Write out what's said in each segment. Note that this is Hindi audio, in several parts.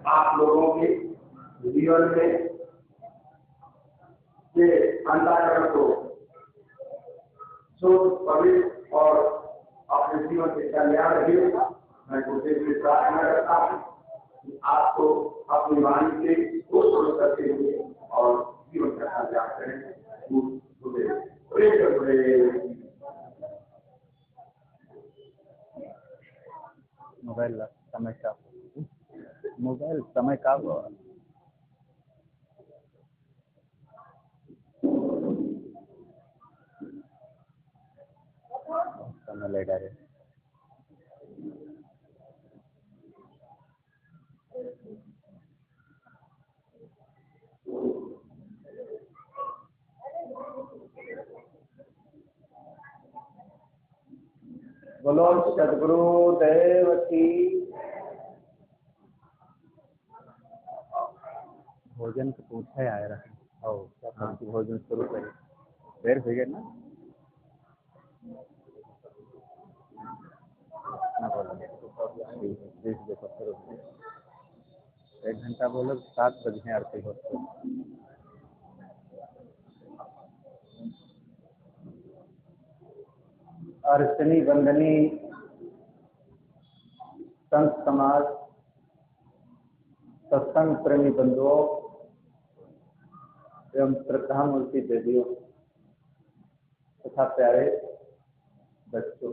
आप लोगों के जीवन में ये अंतःकरण को शुद्ध, पवित्र और अपने जीवन के कल्याण रहिए। मैं उसे भी प्रार्थना करता हूँ कि आपको अपनी वाणी से शुरू करते हुए और जीवन का कल्याण करें। मोबाइल समय का समय ले डाले। बोलो सदगुरु देव की। भोजन तो पूछे आए रहे और क्या भोजन शुरू करें, देर हो गया ना। एक घंटा बोलो, 7 बजे आरती होती है। अर्चनी बंदनी संत समाज, सत्संग प्रेमी बंधुओं एवं श्रद्धा मूर्ति देवियों तथा प्यारे बच्चों,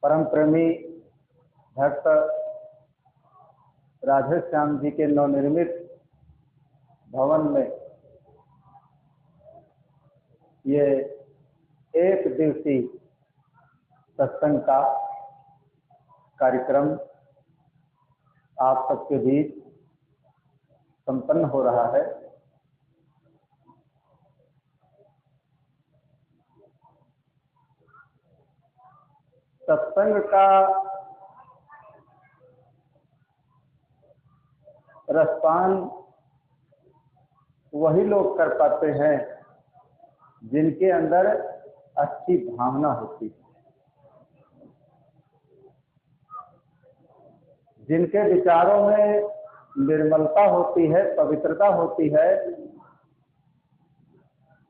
परम प्रेमी भक्त राधे श्याम जी के नवनिर्मित भवन में ये एक दिवसीय सत्संग का कार्यक्रम आप सबके बीच संपन्न हो रहा है। सत्संग का रसपान वही लोग कर पाते हैं जिनके अंदर अच्छी भावना होती है, जिनके विचारों में निर्मलता होती है, पवित्रता होती है।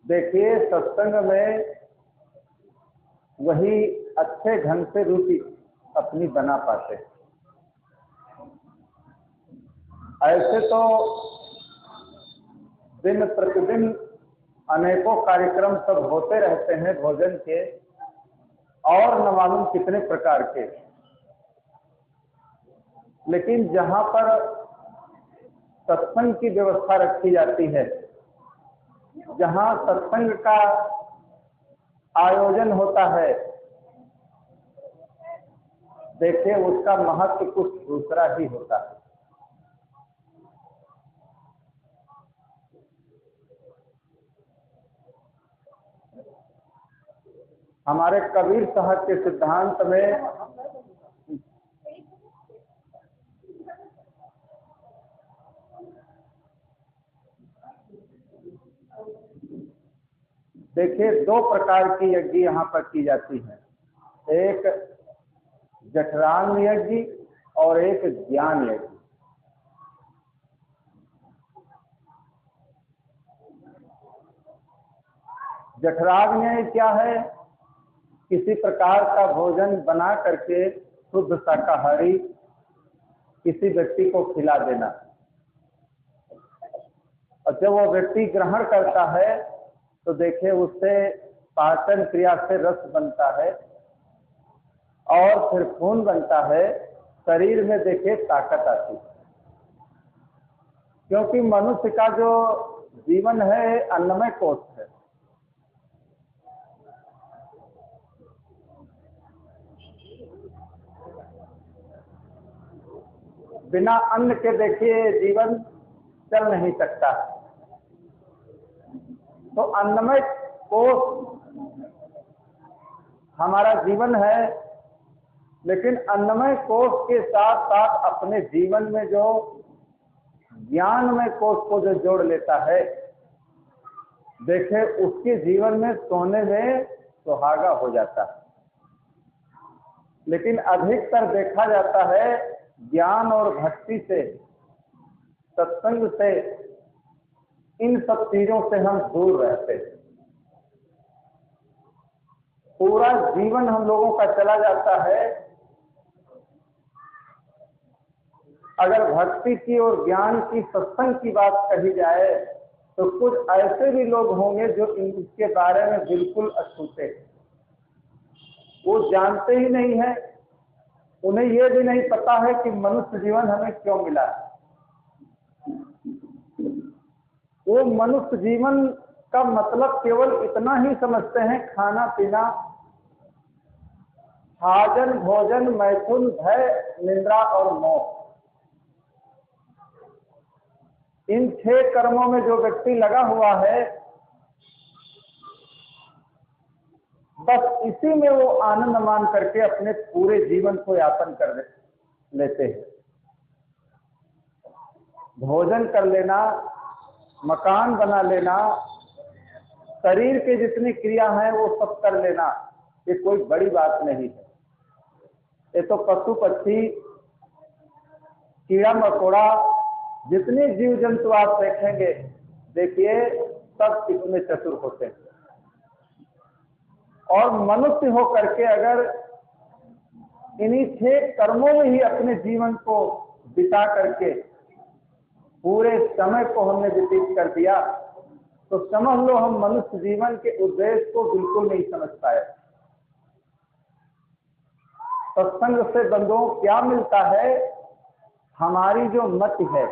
देखिए, सत्संग में वही अच्छे ढंग से रुचि अपनी बना पाते हैं। ऐसे तो दिन प्रतिदिन अनेकों कार्यक्रम सब होते रहते हैं भोजन के, और न मालूम कितने प्रकार के। लेकिन जहाँ पर सत्संग की व्यवस्था रखी जाती है, जहाँ सत्संग का आयोजन होता है, देखिए उसका महत्व कुछ दूसरा ही होता है। हमारे कबीर साहब के सिद्धांत में देखिए 2 प्रकार की यज्ञ यहाँ पर की जाती है, एक जठराग्नि यज्ञ और एक ज्ञान यज्ञ। जठराग्नि क्या है? किसी प्रकार का भोजन बना करके शुद्ध शाकाहारी किसी व्यक्ति को खिला देना, और जब वो व्यक्ति ग्रहण करता है तो देखिए उससे पाचन क्रिया से रस बनता है और फिर खून बनता है, शरीर में देखिए ताकत आती है। क्योंकि मनुष्य का जो जीवन है अन्नमय कोश है। बिना अन्न के देखिए जीवन चल नहीं सकता। तो अन्नमय कोश हमारा जीवन है, लेकिन अन्नमय कोश के साथ साथ अपने जीवन में जो ज्ञानमय कोश को जो जोड़ लेता है, देखे उसके जीवन में सोने में सुहागा हो जाता है। लेकिन अधिकतर देखा जाता है ज्ञान और भक्ति से, सत्संग से, इन सब चीजों से हम दूर रहते हैं। पूरा जीवन हम लोगों का चला जाता है। अगर भक्ति की और ज्ञान की, सत्संग की बात कही जाए तो कुछ ऐसे भी लोग होंगे जो इसके बारे में बिल्कुल अछूते हैं। वो जानते ही नहीं है, उन्हें ये भी नहीं पता है कि मनुष्य जीवन हमें क्यों मिला है। वो मनुष्य जीवन का मतलब केवल इतना ही समझते हैं, खाना पीना, भाजन भोजन, मैथुन, भय, निंद्रा और मोह। इन 6 कर्मों में जो व्यक्ति लगा हुआ है, बस इसी में वो आनंद मान करके अपने पूरे जीवन को यापन कर लेते हैं। भोजन कर लेना, मकान बना लेना, शरीर के जितनी क्रिया हैं वो सब कर लेना, ये कोई बड़ी बात नहीं है। ये तो पशु पक्षी, कीड़ा मकोड़ा, जितने जीव जंतु आप देखेंगे, देखिए सब इसमें चतुर होते हैं। और मनुष्य हो करके अगर इन्हीं 6 कर्मों में ही अपने जीवन को बिता करके पूरे समय को हमने व्यतीत कर दिया, तो समझ लो हम मनुष्य जीवन के उद्देश्य को बिल्कुल नहीं समझ पाए। सत्संग से बंधुओं क्या मिलता है? हमारी जो मति है,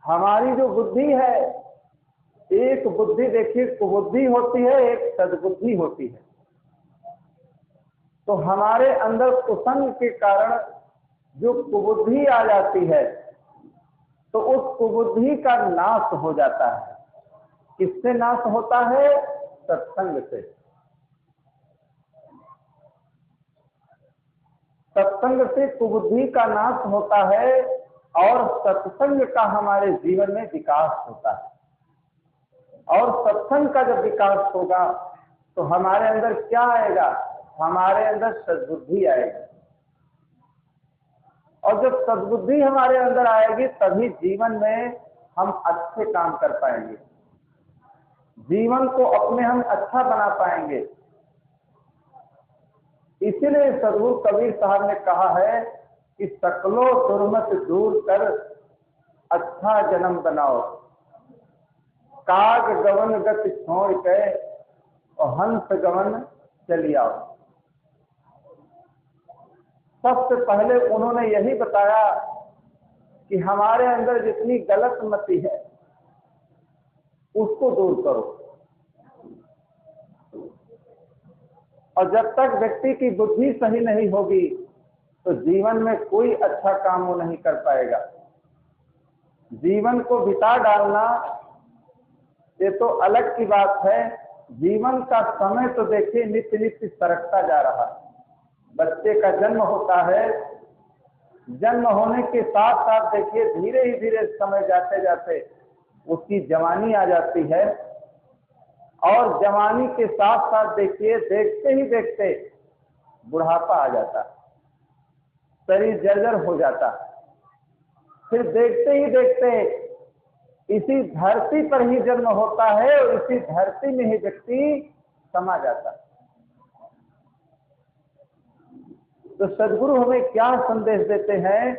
हमारी जो बुद्धि है, एक बुद्धि देखिए कुबुद्धि होती है, एक सद्बुद्धि होती है। तो हमारे अंदर कुसंग के कारण जो कुबुद्धि आ जाती है, तो उस कुबुद्धि का नाश हो जाता है। किससे नाश होता है? सत्संग से। सत्संग से कुबुद्धि का नाश होता है और सत्संग का हमारे जीवन में विकास होता है। और सत्संग का जब विकास होगा तो हमारे अंदर क्या आएगा? हमारे अंदर सद्बुद्धि आएगी। और जब सद्बुद्धि हमारे अंदर आएगी तभी जीवन में हम अच्छे काम कर पाएंगे, जीवन को अपने हम अच्छा बना पाएंगे। इसीलिए सद्गुरु कबीर साहब ने कहा है कि सकलो दुर्मत दूर कर अच्छा जन्म बनाओ, काग गवन गति छोड़ के और हंस गवन चली आओ। सबसे पहले उन्होंने यही बताया कि हमारे अंदर जितनी गलत मति है उसको दूर करो। और जब तक व्यक्ति की बुद्धि सही नहीं होगी तो जीवन में कोई अच्छा काम वो नहीं कर पाएगा। जीवन को बिता डालना ये तो अलग की बात है। जीवन का समय तो देखिए नित्य नित्य सरकता जा रहा है। बच्चे का जन्म होता है, जन्म होने के साथ साथ देखिए धीरे ही धीरे समय जाते जाते उसकी जवानी आ जाती है। और जवानी के साथ साथ देखिए देखते ही देखते बुढ़ापा आ जाता है, शरीर जर्जर हो जाता है। फिर देखते ही देखते इसी धरती पर ही जन्म होता है और इसी धरती में ही व्यक्ति समा जाता है। तो सद्गुरु हमें क्या संदेश देते हैं?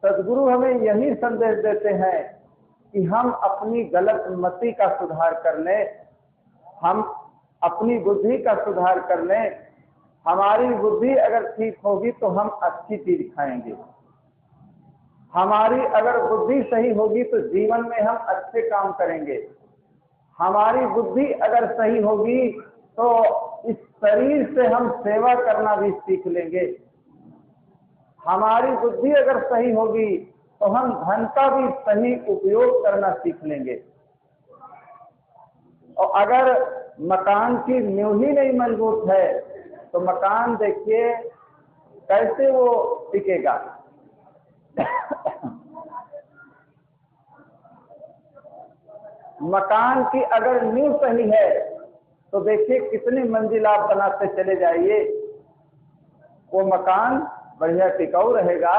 सद्गुरु हमें यही संदेश देते हैं कि हम अपनी गलत मति का सुधार कर लें, हम अपनी बुद्धि का सुधार कर लें। हमारी बुद्धि अगर ठीक होगी तो हम अच्छी चीज खाएंगे। हमारी अगर बुद्धि सही होगी तो जीवन में हम अच्छे काम करेंगे। हमारी बुद्धि अगर सही होगी तो इस शरीर से हम सेवा करना भी सीख लेंगे। हमारी बुद्धि अगर सही होगी तो हम धन का भी सही उपयोग करना सीख लेंगे। और अगर मकान की नींव ही नहीं मजबूत है तो मकान देखिए कैसे वो टिकेगा। मकान की अगर नींव सही है तो देखिए कितनी मंजिल आप बनाते चले जाइए, वो मकान बढ़िया टिकाऊ रहेगा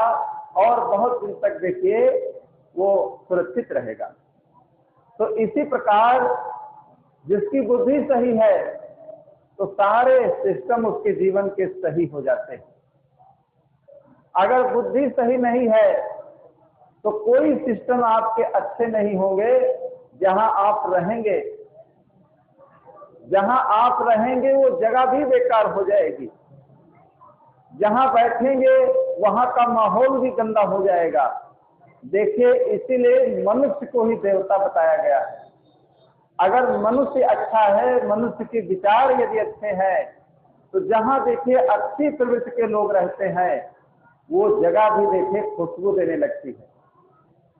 और बहुत दिन तक देखिए वो सुरक्षित रहेगा। तो इसी प्रकार जिसकी बुद्धि सही है तो सारे सिस्टम उसके जीवन के सही हो जाते हैं। अगर बुद्धि सही नहीं है तो कोई सिस्टम आपके अच्छे नहीं होंगे। जहां आप रहेंगे वो जगह भी बेकार हो जाएगी। जहां बैठेंगे वहां का माहौल भी गंदा हो जाएगा। देखिए इसीलिए मनुष्य को ही देवता बताया गया है। अगर मनुष्य अच्छा है, मनुष्य के विचार यदि अच्छे हैं तो जहां देखिए अच्छी प्रवृत्ति के लोग रहते हैं वो जगह भी देखिए खुशबू देने लगती है।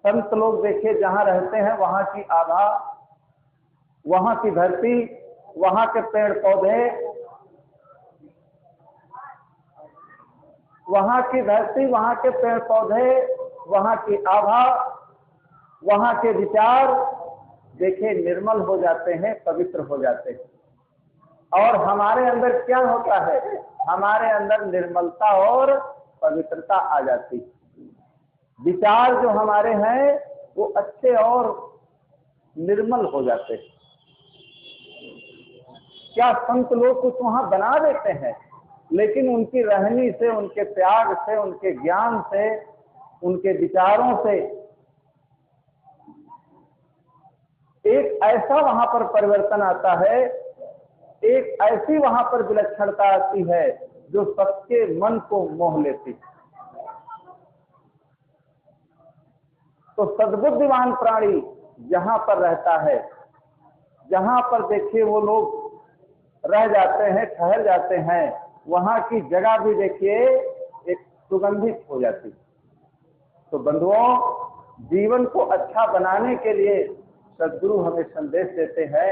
संत लोग देखिए जहां रहते हैं वहां की आभा, वहां की धरती, वहां के पेड़ पौधे, वहां की धरती, वहां के पेड़ पौधे, वहां की आभा, वहां के विचार देखिए निर्मल हो जाते हैं, पवित्र हो जाते हैं। और हमारे अंदर क्या होता है? हमारे अंदर निर्मलता और पवित्रता आ जाती है। विचार जो हमारे हैं वो अच्छे और निर्मल हो जाते हैं। क्या संत लोग कुछ वहां बना देते हैं, लेकिन उनकी रहनी से, उनके त्याग से, उनके ज्ञान से, उनके विचारों से एक ऐसा वहां पर परिवर्तन आता है, एक ऐसी वहां पर विलक्षणता आती है जो सबके मन को मोह लेती है। तो सद्बुद्धिमान प्राणी जहां पर रहता है, जहां पर देखिए वो लोग रह जाते हैं, ठहर जाते हैं, वहां की जगह भी देखिए एक सुगंधित हो जाती है। तो बंधुओं, जीवन को अच्छा बनाने के लिए सद्गुरु हमें संदेश देते हैं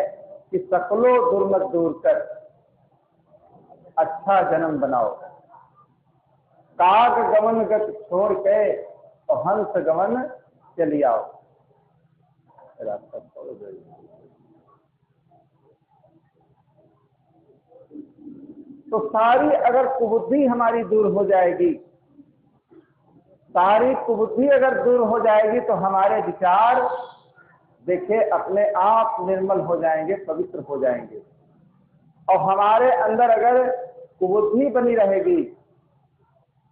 कि सकलो दुर्मत दूर कर अच्छा जन्म बनाओ। काग गमन गत छोड़ के तो हंस गमन चली आओ। तो सारी अगर कुबुद्धि हमारी दूर हो जाएगी, सारी कुबुद्धि अगर दूर हो जाएगी तो हमारे विचार देखिए अपने आप निर्मल हो जाएंगे, पवित्र हो जाएंगे। और हमारे अंदर अगर कुबुद्धि बनी रहेगी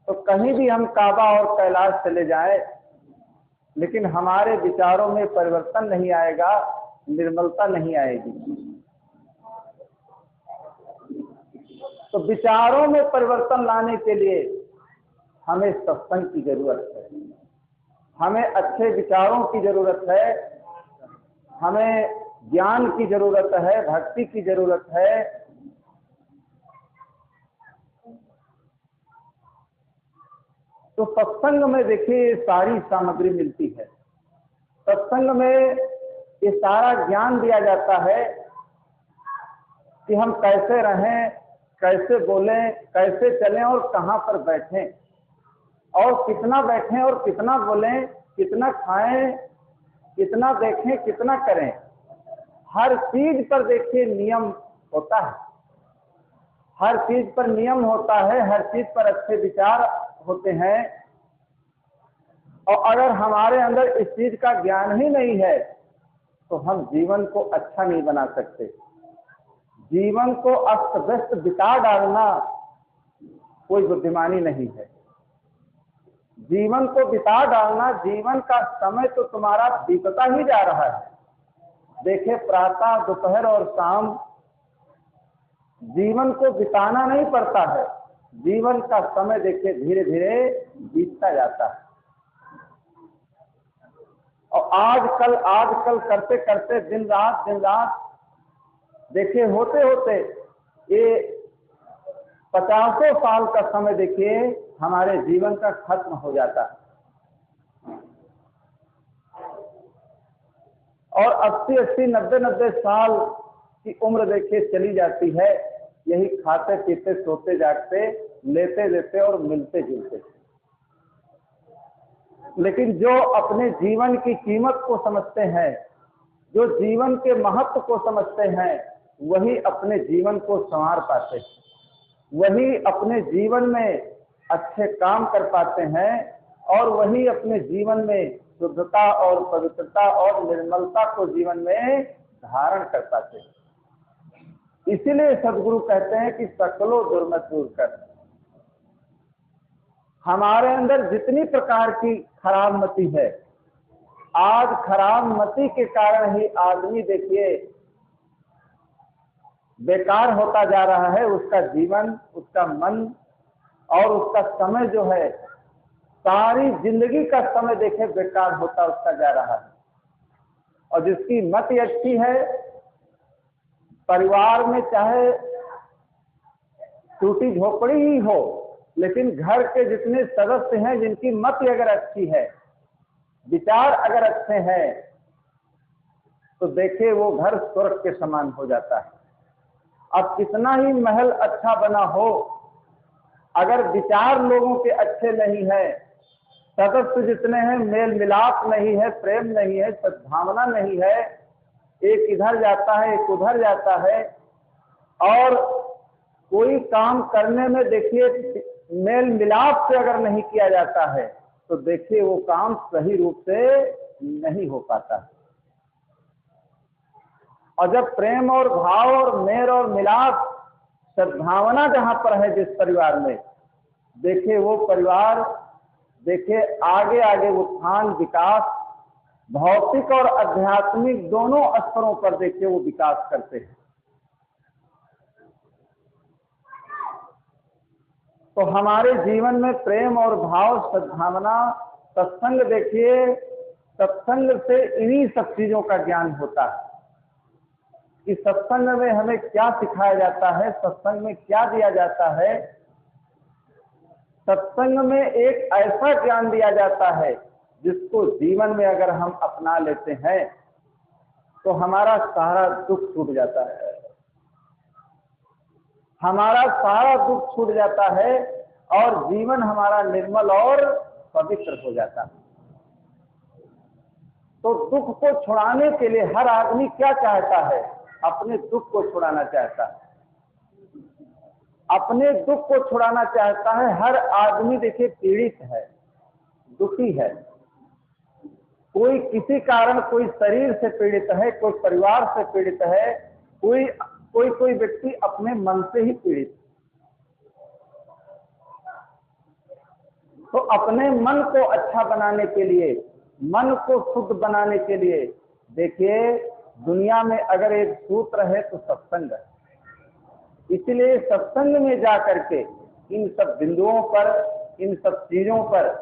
तो कहीं भी हम काबा और कैलाश चले जाएं, लेकिन हमारे विचारों में परिवर्तन नहीं आएगा, निर्मलता नहीं आएगी। तो विचारों में परिवर्तन लाने के लिए हमें सत्संग की जरूरत है, हमें अच्छे विचारों की जरूरत है, हमें ज्ञान की जरूरत है, भक्ति की जरूरत है। तो सत्संग में देखिए सारी सामग्री मिलती है। सत्संग में ये सारा ज्ञान दिया जाता है कि हम कैसे रहें, कैसे बोलें, कैसे चलें और कहां पर बैठें, और कितना बैठें और कितना बोलें, कितना खाएं, कितना देखें, कितना करें। हर चीज पर देखिए नियम होता है, हर चीज पर नियम होता है, हर चीज पर अच्छे विचार होते हैं। और अगर हमारे अंदर इस चीज का ज्ञान ही नहीं है तो हम जीवन को अच्छा नहीं बना सकते। जीवन को अस्त व्यस्त बिता डालना कोई बुद्धिमानी नहीं है। जीवन को बिता डालना, जीवन का समय तो तुम्हारा बीतता ही जा रहा है। देखिए प्रातः, दोपहर और शाम जीवन को बिताना नहीं पड़ता है, जीवन का समय देखिए धीरे धीरे बीतता जाता है। और आजकल करते करते दिन रात देखिए होते होते ये 50 साल का समय देखिए हमारे जीवन का खत्म हो जाता है। और 80-80, 90-90 साल की उम्र देखिए चली जाती है, यही खाते पीते, सोते जागते, लेते देते और मिलते जुलते। लेकिन जो अपने जीवन की कीमत को समझते हैं, जो जीवन के महत्व को समझते हैं, वही अपने जीवन को संवार पाते हैं, वही अपने जीवन में अच्छे काम कर पाते हैं, और वही अपने जीवन में शुद्धता और पवित्रता और निर्मलता को जीवन में धारण कर पाते हैं। इसीलिए सदगुरु कहते हैं कि सकलो दुर्मत दूर कर। हमारे अंदर जितनी प्रकार की खराब मति है, आज खराब मति के कारण ही आदमी देखिए बेकार होता जा रहा है। उसका जीवन, उसका मन और उसका समय जो है, सारी जिंदगी का समय देखे बेकार होता उसका जा रहा है। और जिसकी मति अच्छी है, परिवार में चाहे टूटी झोपड़ी ही हो, लेकिन घर के जितने सदस्य हैं जिनकी मति अगर अच्छी है, विचार अगर अच्छे हैं, तो देखिए वो घर स्वर्ग के समान हो जाता है। अब कितना ही महल अच्छा बना हो, अगर विचार लोगों के अच्छे नहीं है, सदस्य जितने हैं मेल मिलाप नहीं है, प्रेम नहीं है, सद्भावना नहीं है, एक इधर जाता है एक उधर जाता है, और कोई काम करने में देखिए मेल मिलाप से अगर नहीं किया जाता है, तो देखिए वो काम सही रूप से नहीं हो पाता। और जब प्रेम और भाव और मेल और मिलाप, सद्भावना जहां पर है जिस परिवार में, देखिए वो परिवार देखिए आगे आगे उत्थान, विकास, भौतिक और आध्यात्मिक दोनों स्तरों पर देखिए वो विकास करते हैं। तो हमारे जीवन में प्रेम और भाव, सद्भावना, सत्संग, देखिए सत्संग से इन्हीं सब चीजों का ज्ञान होता है कि सत्संग में हमें क्या सिखाया जाता है, सत्संग में क्या दिया जाता है। सत्संग में एक ऐसा ज्ञान दिया जाता है जिसको जीवन में अगर हम अपना लेते हैं तो हमारा सारा दुख छूट जाता है, हमारा सारा दुख छूट जाता है और जीवन हमारा निर्मल और पवित्र हो जाता है। तो दुख को छुड़ाने के लिए हर आदमी क्या चाहता है? अपने दुख को छुड़ाना चाहता है, अपने दुख को छुड़ाना चाहता है। हर आदमी देखिए पीड़ित है, दुखी है। कोई किसी कारण, कोई शरीर से पीड़ित है, कोई परिवार से पीड़ित है, कोई व्यक्ति अपने मन से ही पीड़ित। तो अपने मन को अच्छा बनाने के लिए, मन को शुद्ध बनाने के लिए, देखिए दुनिया में अगर एक सूत्र है तो सत्संग है। इसलिए सत्संग में जा करके इन सब बिंदुओं पर, इन सब चीजों पर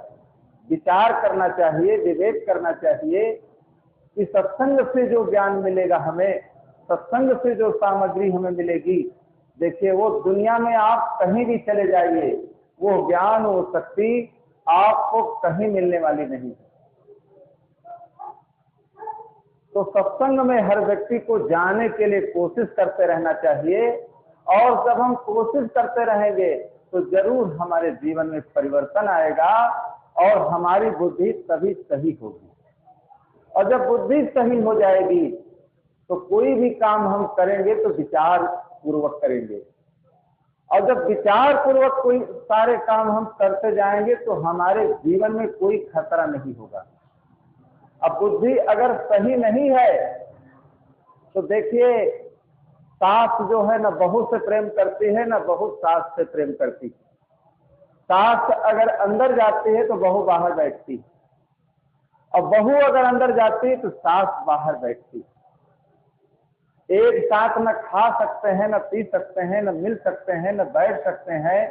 विचार करना चाहिए, विवेक करना चाहिए कि सत्संग से जो ज्ञान मिलेगा हमें, सत्संग से जो सामग्री हमें मिलेगी, देखिए वो दुनिया में आप कहीं भी चले जाइए, वो ज्ञान, वो शक्ति आपको कहीं मिलने वाली नहीं है। तो सत्संग में हर व्यक्ति को जाने के लिए कोशिश करते रहना चाहिए, और जब हम कोशिश करते रहेंगे तो जरूर हमारे जीवन में परिवर्तन आएगा और हमारी बुद्धि तभी सही होगी। और जब बुद्धि सही हो जाएगी तो कोई भी काम हम करेंगे तो विचार पूर्वक करेंगे, और जब विचार पूर्वक कोई सारे काम हम करते जाएंगे तो हमारे जीवन में कोई खतरा नहीं होगा। अब बुद्धि अगर सही नहीं है तो देखिए सास जो है ना बहू से प्रेम करती है, ना बहू सास से प्रेम करती है। सास अगर अंदर जाती है तो बहू बाहर बैठती है, और बहू अगर अंदर जाती है तो सास बाहर बैठती है। एक साथ न खा सकते हैं, न पी सकते हैं, न मिल सकते हैं, न बैठ सकते हैं।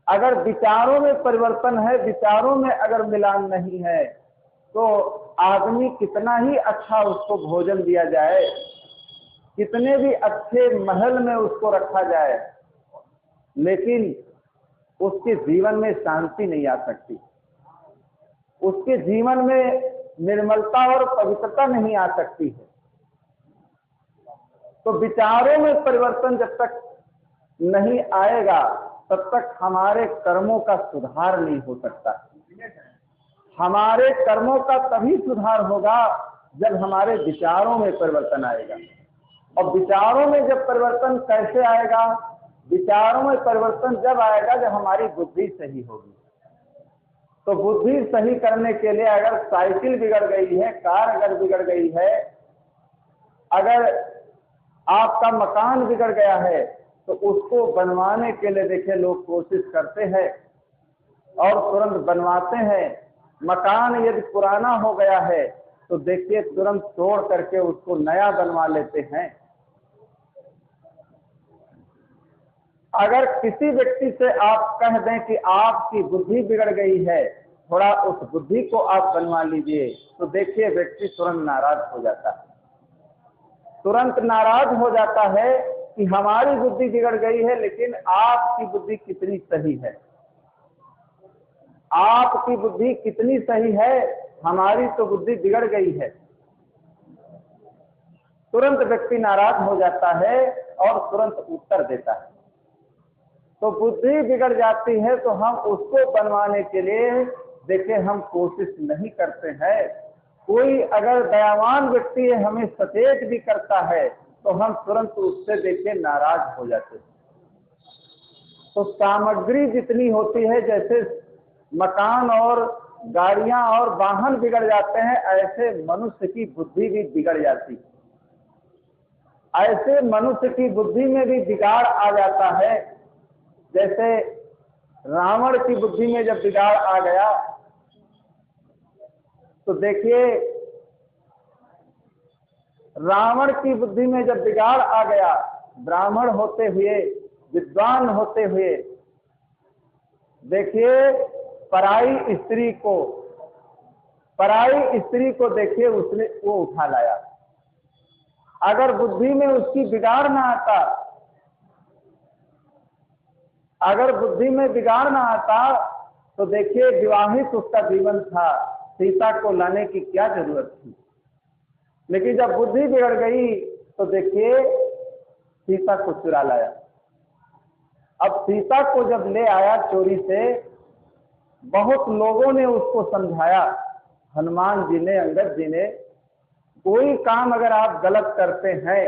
अगर विचारों में परिवर्तन है, विचारों में अगर मिलान नहीं है, तो आदमी कितना ही अच्छा उसको भोजन दिया जाए, कितने भी अच्छे महल में उसको रखा जाए, लेकिन उसके जीवन में शांति नहीं आ सकती। उसके जीवन में निर्मलता और पवित्रता नहीं आ सकती है। तो विचारों में परिवर्तन जब तक नहीं आएगा तब तक हमारे कर्मों का सुधार नहीं हो सकता। हमारे कर्मों का तभी सुधार होगा जब हमारे विचारों में परिवर्तन आएगा। और विचारों में जब परिवर्तन कैसे आएगा? विचारों में परिवर्तन जब आएगा जब हमारी बुद्धि सही होगी। तो बुद्धि सही करने के लिए अगर साइकिल बिगड़ गई है, कार अगर बिगड़ गई है, अगर आपका मकान बिगड़ गया है, तो उसको बनवाने के लिए देखिए लोग कोशिश करते हैं और तुरंत बनवाते हैं। मकान यदि पुराना हो गया है तो देखिए तुरंत तोड़ करके उसको नया बनवा लेते हैं। अगर किसी व्यक्ति से आप कह दें कि आपकी बुद्धि बिगड़ गई है, थोड़ा उस बुद्धि को आप बनवा लीजिए, तो देखिए व्यक्ति तुरंत नाराज हो जाता है। तुरंत नाराज हो जाता है कि हमारी बुद्धि बिगड़ गई है, लेकिन आपकी बुद्धि कितनी सही है, आपकी बुद्धि कितनी सही है, हमारी तो बुद्धि बिगड़ गई है। तुरंत व्यक्ति नाराज हो जाता है और तुरंत उत्तर देता है। तो बुद्धि बिगड़ जाती है तो हम उसको बनवाने के लिए देखिए हम कोशिश नहीं करते हैं। कोई अगर दयावान व्यक्ति हमें सचेत भी करता है तो हम तुरंत उससे देखिए नाराज हो जाते हैं। तो सामग्री जितनी होती है, जैसे मकान और गाड़ियां और वाहन बिगड़ जाते हैं, ऐसे मनुष्य की बुद्धि भी बिगड़ जाती है। ऐसे मनुष्य की बुद्धि में भी बिगाड़ आ जाता है। जैसे रावण की बुद्धि में जब बिगाड़ आ गया तो देखिए रावण की बुद्धि में जब बिगाड़ आ गया, ब्राह्मण होते हुए, विद्वान होते हुए, देखिए पराई स्त्री को देखिए उसने वो उठा लाया। अगर बुद्धि में उसकी बिगाड़ ना आता, अगर बुद्धि में बिगाड़ ना आता तो देखिए विवाहित उसका जीवन था, सीता को लाने की क्या जरूरत थी। लेकिन जब बुद्धि बिगड़ गई तो देखिए सीता को चुरा लाया। अब सीता को जब ले आया चोरी से, बहुत लोगों ने उसको समझाया, हनुमान जी ने, अंगद जी ने, कोई काम अगर आप गलत करते हैं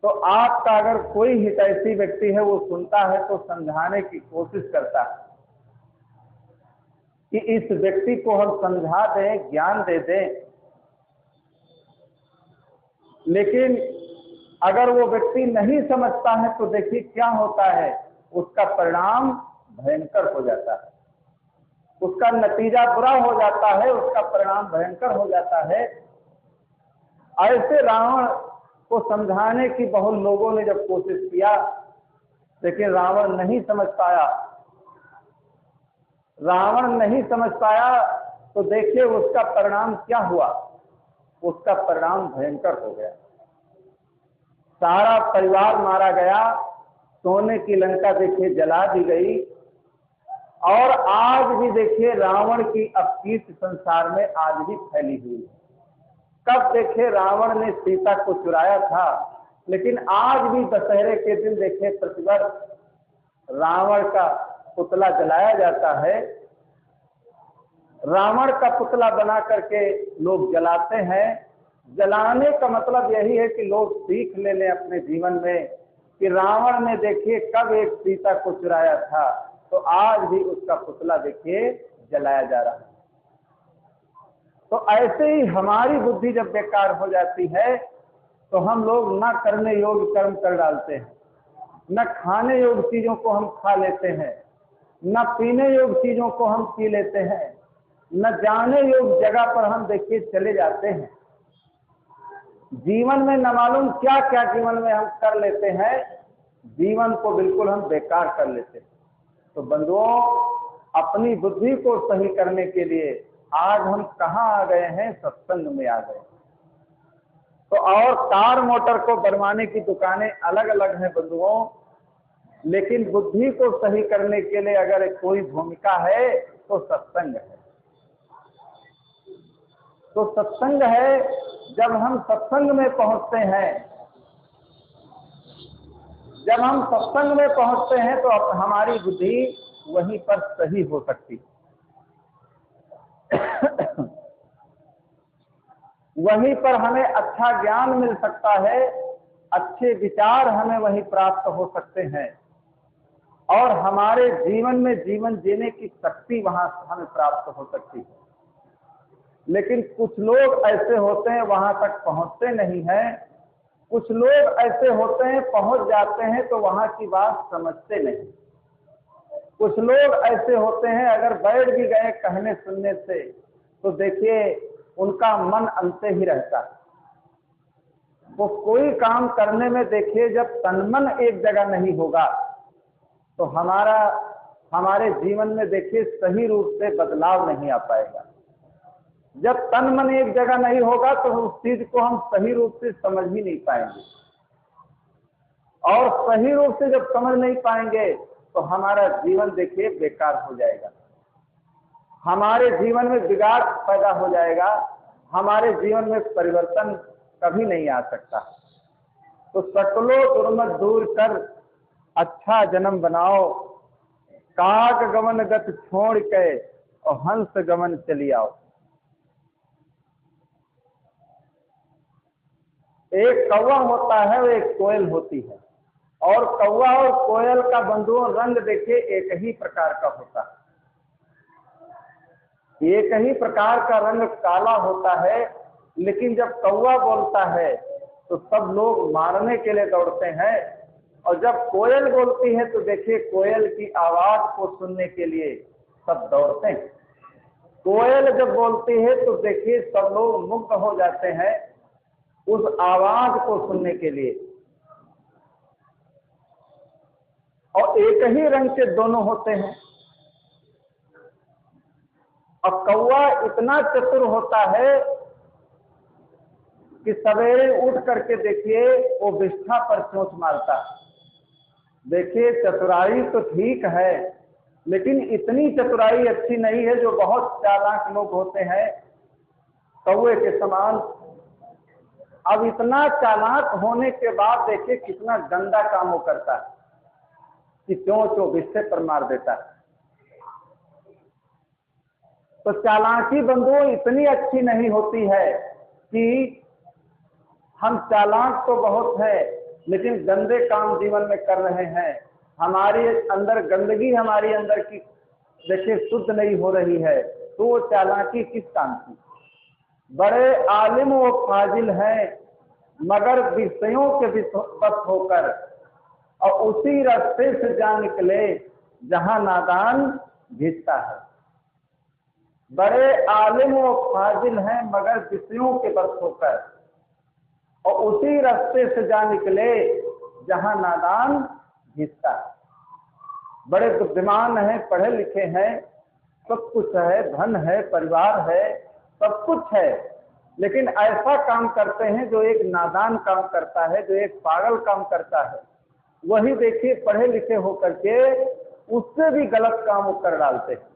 तो आपका अगर कोई हितैषी व्यक्ति है वो सुनता है तो समझाने की कोशिश करता है कि इस व्यक्ति को हम समझा दें, ज्ञान दे दें। लेकिन अगर वो व्यक्ति नहीं समझता है तो देखिए क्या होता है, उसका परिणाम भयंकर हो जाता है, उसका नतीजा बुरा हो जाता है, उसका परिणाम भयंकर हो जाता है। ऐसे रावण को समझाने की बहुत लोगों ने जब कोशिश किया, लेकिन रावण नहीं समझ पाया। रावण नहीं समझ पाया तो देखिए उसका परिणाम क्या हुआ, उसका परिणाम भयंकर हो गया। सारा परिवार मारा गया, सोने की लंका देखिए जला दी गई। और आज भी देखिए रावण की अपकीर्ति संसार में आज भी फैली हुई है। कब देखिए रावण ने सीता को चुराया था, लेकिन आज भी दशहरे के दिन देखिए प्रतिवर्ष रावण का पुतला जलाया जाता है। रावण का पुतला बना करके लोग जलाते हैं। जलाने का मतलब यही है कि लोग सीख ले लें अपने जीवन में कि रावण ने देखिए कब एक सीता को चुराया था, तो आज भी उसका पुतला देखिए जलाया जा रहा है। तो ऐसे ही हमारी बुद्धि जब बेकार हो जाती है तो हम लोग न करने योग्य कर्म कर डालते हैं, न खाने योग्य चीजों को हम खा लेते हैं, न पीने योग्य चीजों को हम पी लेते हैं, न जाने योग्य जगह पर हम देखिए चले जाते हैं। जीवन में न मालूम क्या क्या जीवन में हम कर लेते हैं, जीवन को बिल्कुल हम बेकार कर लेते हैं। तो बंधुओं, अपनी बुद्धि को सही करने के लिए आज हम कहाँ आ गए हैं? सत्संग में आ गए। तो और कार मोटर को बनवाने की दुकानें अलग अलग हैं बंधुओं, लेकिन बुद्धि को सही करने के लिए अगर कोई भूमिका है तो सत्संग है। तो सत्संग है, जब हम सत्संग में पहुंचते हैं, जब हम सत्संग में पहुंचते हैं तो अब हमारी बुद्धि वहीं पर सही हो सकती है। वहीं पर हमें अच्छा ज्ञान मिल सकता है, अच्छे विचार हमें वहीं प्राप्त हो सकते हैं और हमारे जीवन में जीवन जीने की शक्ति वहां हमें प्राप्त हो सकती है। लेकिन कुछ लोग ऐसे होते हैं वहां तक पहुंचते नहीं हैं, कुछ लोग ऐसे होते हैं पहुंच जाते हैं तो वहां की बात समझते नहीं। कुछ लोग ऐसे होते हैं अगर बैठ भी गए कहने सुनने से तो देखिए उनका मन अंते ही रहता है। वो कोई काम करने में देखिए जब तन-मन एक जगह नहीं होगा तो हमारे जीवन में देखिए सही रूप से बदलाव नहीं आ पाएगा। जब तन मन एक जगह नहीं होगा तो उस चीज को हम सही रूप से समझ ही नहीं पाएंगे और सही रूप से जब समझ नहीं पाएंगे तो हमारा जीवन देखिए बेकार हो जाएगा, हमारे जीवन में बिगाड़ पैदा हो जाएगा, हमारे जीवन में परिवर्तन कभी नहीं आ सकता। तो सकलो दुर्मत दूर कर अच्छा जन्म बनाओ, काग गमन गत छोड़ के और हंस गमन चली आओ। एक कौवा होता है और एक कोयल होती है और कौवा और कोयल का बंधुओं रंग देखिए एक ही प्रकार का होता है, एक ही प्रकार का रंग काला होता है। लेकिन जब कौवा बोलता है तो सब लोग मारने के लिए दौड़ते हैं और जब कोयल बोलती है तो देखिए कोयल की आवाज को सुनने के लिए सब दौड़ते हैं। कोयल जब बोलती है तो देखिए सब लोग मुग्ध हो जाते हैं उस आवाज को सुनने के लिए। और एक ही रंग के दोनों होते हैं और कौवा इतना चतुर होता है कि सवेरे उठ करके देखिए वो बिष्ठा पर चोंच मारता है। देखिए चतुराई तो ठीक है लेकिन इतनी चतुराई अच्छी नहीं है। जो बहुत चालाक लोग होते हैं कौवे के समान, अब इतना चालाक होने के बाद देखिए कितना गंदा काम वो करता है कि चोंच वो बिस्से पर मार देता है। तो चालाकी बंधुओं इतनी अच्छी नहीं होती है कि हम चालाक तो बहुत है लेकिन गंदे काम जीवन में कर रहे हैं, हमारे अंदर गंदगी हमारी अंदर की देखिए शुद्ध नहीं हो रही है, तो वो चालाकी किस काम की। बड़े आलिम व फाजिल हैं मगर विषयों के बस होकर और उसी रास्ते से जा निकले जहां नादान घिसता है। बड़े आलिम व फाजिल हैं मगर विषयों के बस होकर और उसी रास्ते से जा निकले जहां नादान घिसता है। बड़े बुद्धिमान हैं, पढ़े लिखे हैं, सब कुछ है, धन है, परिवार है, सब कुछ है, लेकिन ऐसा काम करते हैं जो एक नादान काम करता है, जो एक पागल काम करता है। वही देखिए पढ़े लिखे होकर के उससे भी गलत काम वो कर डालते हैं।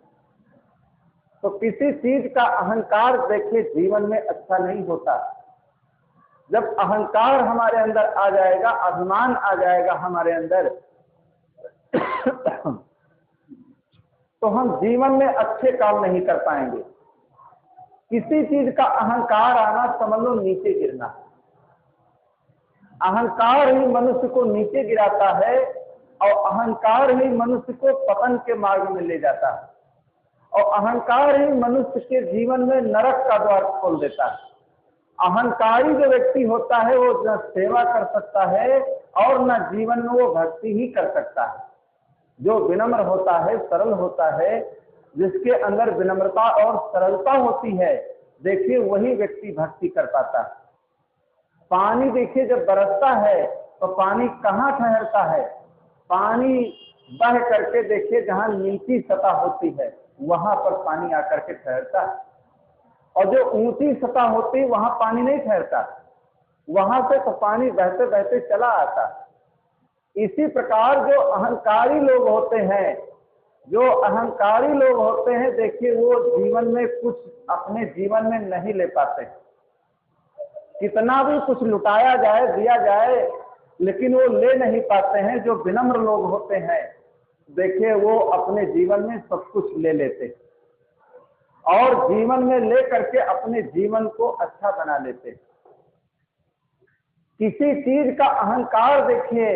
तो किसी चीज का अहंकार देखिए जीवन में अच्छा नहीं होता। जब अहंकार हमारे अंदर आ जाएगा, अभिमान आ जाएगा हमारे अंदर तो हम जीवन में अच्छे काम नहीं कर पाएंगे। किसी चीज का अहंकार आना समझ लो नीचे गिरना। अहंकार ही मनुष्य को नीचे गिराता है और अहंकार ही मनुष्य को पतन के मार्ग में ले जाता है और अहंकार ही मनुष्य के जीवन में नरक का द्वार खोल देता है। अहंकारी जो व्यक्ति होता है वो न सेवा कर सकता है और न जीवन में वो भक्ति ही कर सकता है। जो विनम्र होता है, सरल होता है, जिसके अंदर विनम्रता और सरलता होती है, देखिए वही व्यक्ति भक्ति कर पाता है। पानी देखिए जब बरसता है तो पानी कहाँ ठहरता है? पानी बह करके देखिए जहाँ नीची सतह होती है वहां पर पानी आकर के ठहरता है और जो ऊंची सतह होती है वहां पानी नहीं ठहरता, वहां से तो पानी बहते बहते चला आता। इसी प्रकार जो अहंकारी लोग होते हैं जो अहंकारी लोग होते हैं, देखिए वो जीवन में कुछ अपने जीवन में नहीं ले पाते। कितना भी कुछ लुटाया जाए, दिया जाए, लेकिन वो ले नहीं पाते हैं। जो विनम्र लोग होते हैं, देखिए वो अपने जीवन में सब कुछ ले लेते और जीवन में ले करके अपने जीवन को अच्छा बना लेते। किसी चीज का अहंकार देखिए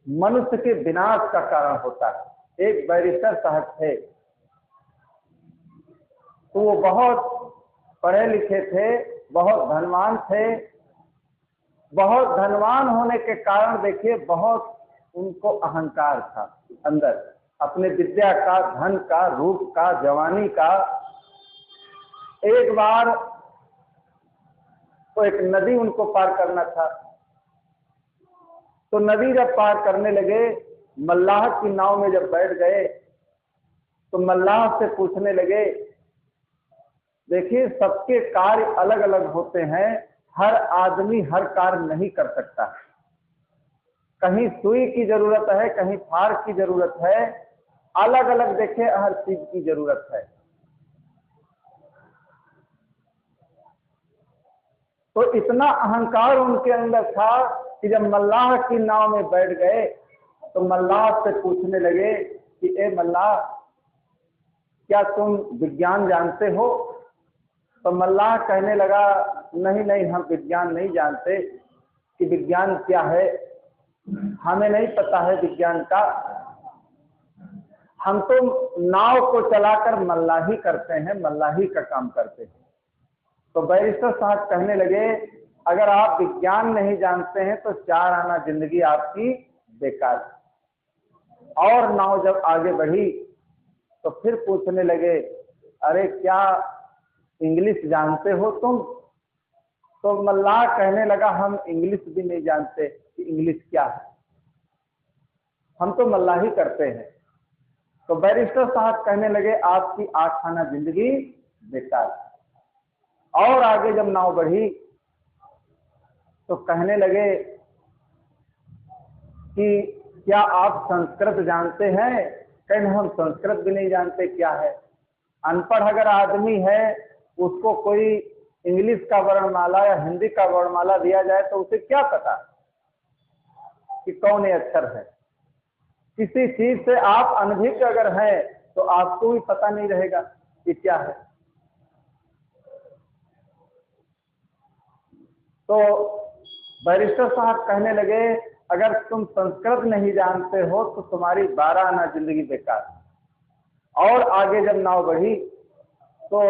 मनुष्य के विनाश का कारण होता है। एक बैरिस्टर साहब थे, तो वो बहुत पढ़े लिखे थे, बहुत धनवान थे। बहुत धनवान होने के कारण देखिए बहुत उनको अहंकार था अंदर, अपने विद्या का, धन का, रूप का, जवानी का। एक बार तो एक नदी उनको पार करना था, तो नदी जब पार करने लगे, मल्लाह की नाव में जब बैठ गए, तो मल्लाह से पूछने लगे, देखिए सबके कार्य अलग अलग होते हैं, हर आदमी हर कार्य नहीं कर सकता। कहीं सुई की जरूरत है, कहीं फार की जरूरत है, अलग अलग देखिए हर चीज की जरूरत है। तो इतना अहंकार उनके अंदर था कि जब मल्लाह की नाव में बैठ गए, तो मल्लाह से पूछने लगे कि ए मल्लाह, क्या तुम विज्ञान जानते हो? तो मल्लाह कहने लगा, नहीं नहीं, हम विज्ञान नहीं जानते कि विज्ञान क्या है, हमें नहीं पता है विज्ञान का। हम तो नाव को चलाकर मल्लाही करते हैं, मल्लाही का काम करते हैं। तो बैरिस्टर साहब कहने लगे, अगर आप विज्ञान नहीं जानते हैं तो 4 आना जिंदगी आपकी बेकार है। और नाव जब आगे बढ़ी तो फिर पूछने लगे, अरे क्या इंग्लिश जानते हो तुम? तो मल्लाह कहने लगा, हम इंग्लिश भी नहीं जानते कि इंग्लिश क्या है, हम तो मल्लाही करते हैं। तो बैरिस्टर साहब कहने लगे, आपकी 8 आना जिंदगी बेकार। और आगे जब नाव बढ़ी तो कहने लगे कि क्या आप संस्कृत जानते हैं? कहने हम संस्कृत भी नहीं जानते क्या है। अनपढ़ अगर आदमी है, उसको कोई इंग्लिश का वर्णमाला या हिंदी का वर्णमाला दिया जाए तो उसे क्या पता कि कौन ये अक्षर है। किसी चीज से आप अनभिज्ञ अगर हैं तो आपको भी पता नहीं रहेगा कि क्या है। तो बैरिस्टर साहब कहने लगे, अगर तुम संस्कृत नहीं जानते हो तो तुम्हारी 12 आना जिंदगी बेकार। और आगे जब नाव बढ़ी तो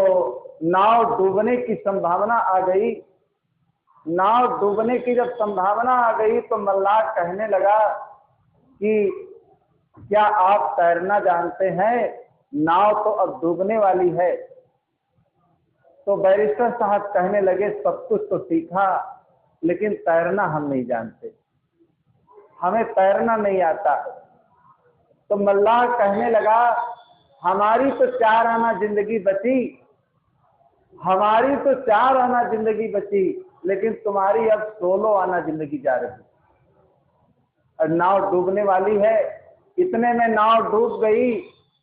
नाव डूबने की संभावना आ गई। नाव डूबने की जब संभावना आ गई तो मल्लाह कहने लगा कि क्या आप तैरना जानते हैं? नाव तो अब डूबने वाली है। तो बैरिस्टर साहब कहने लगे, सब कुछ तो सीखा, लेकिन तैरना हम नहीं जानते, हमें तैरना नहीं आता। तो मल्लाह कहने लगा, हमारी तो 4 आना जिंदगी बची, हमारी तो 4 आना जिंदगी बची, लेकिन तुम्हारी अब 16 आना जिंदगी जा रही। और नाव डूबने वाली है। इतने में नाव डूब गई,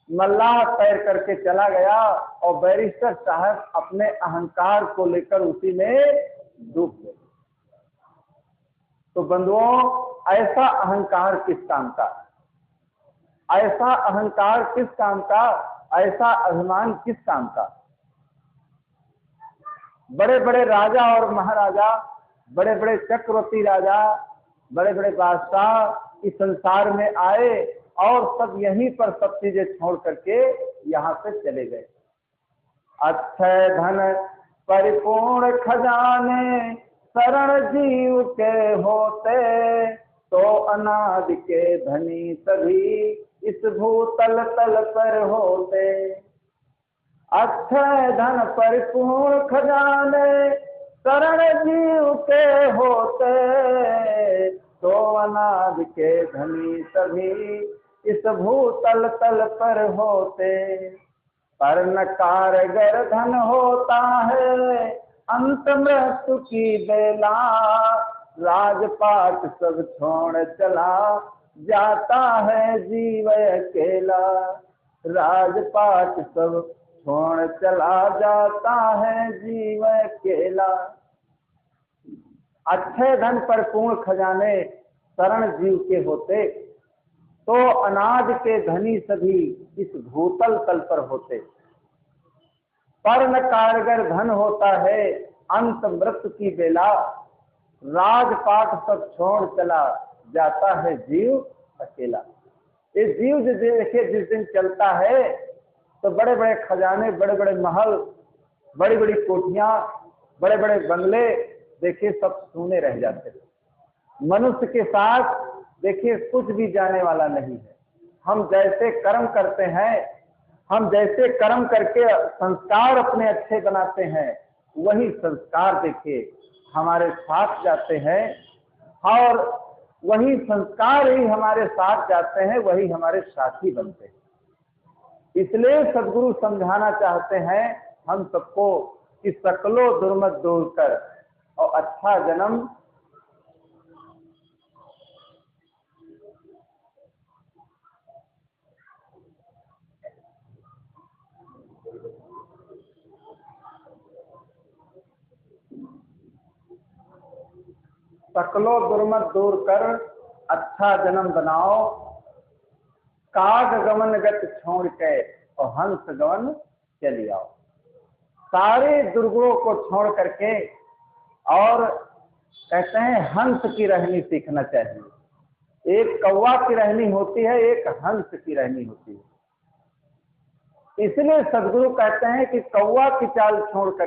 मल्लाह तैर करके चला गया और बैरिस्टर साहब अपने अहंकार को लेकर उसी में डूब गए। तो बंधुओं, ऐसा अहंकार किस काम का? ऐसा अहंकार किस काम का? ऐसा अभिमान किस काम का? बड़े बड़े राजा और महाराजा, बड़े बड़े चक्रवर्ती राजा, बड़े बड़े बादशाह इस संसार में आए और सब यहीं पर सब चीजें छोड़ करके यहाँ से चले गए। अक्षय धन परिपूर्ण खजाने शरण जीव के होते, तो अनादि के धनी सभी इस भूतल तल पर होते। अक्षय धन परिपूर्ण खजाने शरण जीव के होते, तो अनादि के धनी सभी इस भूतल तल पर होते। पर न कारगर धन होता है अंत मृत्यु की बेला, राजपाट सब छोड़ चला जाता है जीव अकेला, राजपाट सब छोड़ चला जाता है जीव अकेला। अच्छे धन पर पूर्ण खजाने शरण जीव के होते, तो अनाज के धनी सभी इस भूतल तल पर होते। पर न कारगर धन होता है अंत मृत्यु की बेला, राजपाट सब छोड़ चला जाता है जीव अकेला। ये जीव जो देखे जिस दिन चलता है तो बड़े बड़े खजाने, बड़े बड़े महल, बड़ी बड़ी कोठियां, बड़े बड़े बंगले देखिए सब सूने रह जाते हैं। मनुष्य के साथ देखिए कुछ भी जाने वाला नहीं है। हम जैसे कर्म करते हैं, हम जैसे कर्म करके संस्कार अपने अच्छे बनाते हैं, वही संस्कार देखिए हमारे साथ जाते हैं, और वही संस्कार ही हमारे साथ जाते हैं, वही हमारे साथी बनते हैं। इसलिए सदगुरु समझाना चाहते हैं हम सबको कि सकलो दुर्मत दूर कर और अच्छा जन्म सकलो दुर्मत दूर कर अच्छा जन्म बनाओ, काग गमन गत छोड़ के और हंस गमन चली आओ। सारे दुर्गुणों को छोड़ करके और कहते हैं हंस की रहनी सीखना चाहिए। एक कौवा की रहनी होती है, एक हंस की रहनी होती है। इसलिए सदगुरु कहते हैं कि कौवा की चाल छोड़ कर